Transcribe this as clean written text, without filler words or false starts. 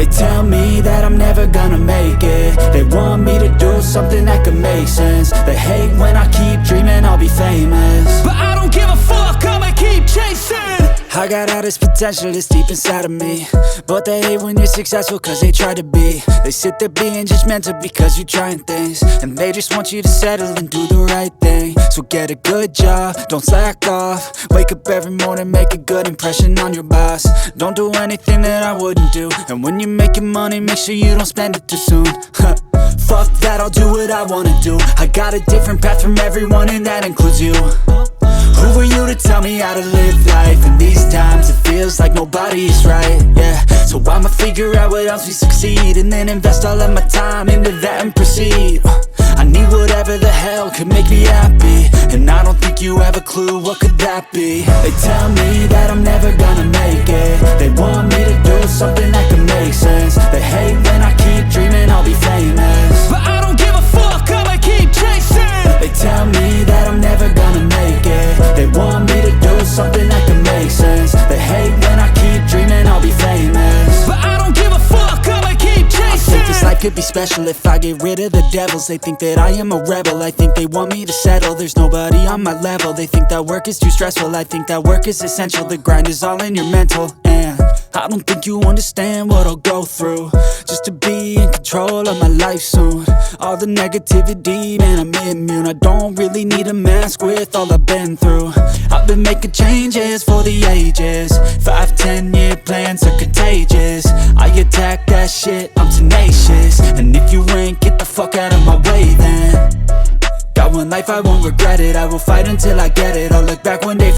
They tell me that I'm never gonna make it. They want me to do something that could make sense. They hate when I keep dreaming I'll be famous, but I don't give a fuck, I'ma keep chasing. I got all this potential that's deep inside of me, but they hate when you're successful cause they try to be. They sit there being judgmental because you're trying things, and they just want you to settle and do the right thing. So get a good job, don't slack off. Wake up every morning, make a good impression on your boss. Don't do anything that I wouldn't do, and when you're making money, make sure you don't spend it too soon. Fuck that, I'll do what I wanna do. I got a different path from everyone, and that includes you. Who are you to tell me how to live life? In these times it feels like nobody is right, yeah. So I'ma figure out what else we succeed, and then invest all of my time into that and proceed. I need whatever the hell could make me happy, and I don't think you have a clue what could that be. They tell me that I'm never gonna make it. They want me to do something that could make sense. They hate when I keep dreaming I'll be famous, but I don't give a fuck, I'ma keep chasing. They tell me that I'm never gonna make it. They want me to do something that can make sense. They hate when I keep dreaming I'll be famous, but I don't give a fuck, I'ma keep chasing. I think this life could be special if I get rid of the devils. They think that I am a rebel, I think they want me to settle. There's nobody on my level. They think that work is too stressful, I think that work is essential. The grind is all in your mental, and I don't think you understand what I'll go through just to be in control of my life soon. All the negativity, man, I'm immune. I don't really need a mask with all I've been through. I've been making changes for the ages. 5-10 year plans are contagious. I attack that shit, I'm tenacious. And if you ain't, get the fuck out of my way then. Got one life, I won't regret it. I will fight until I get it. I'll look back one day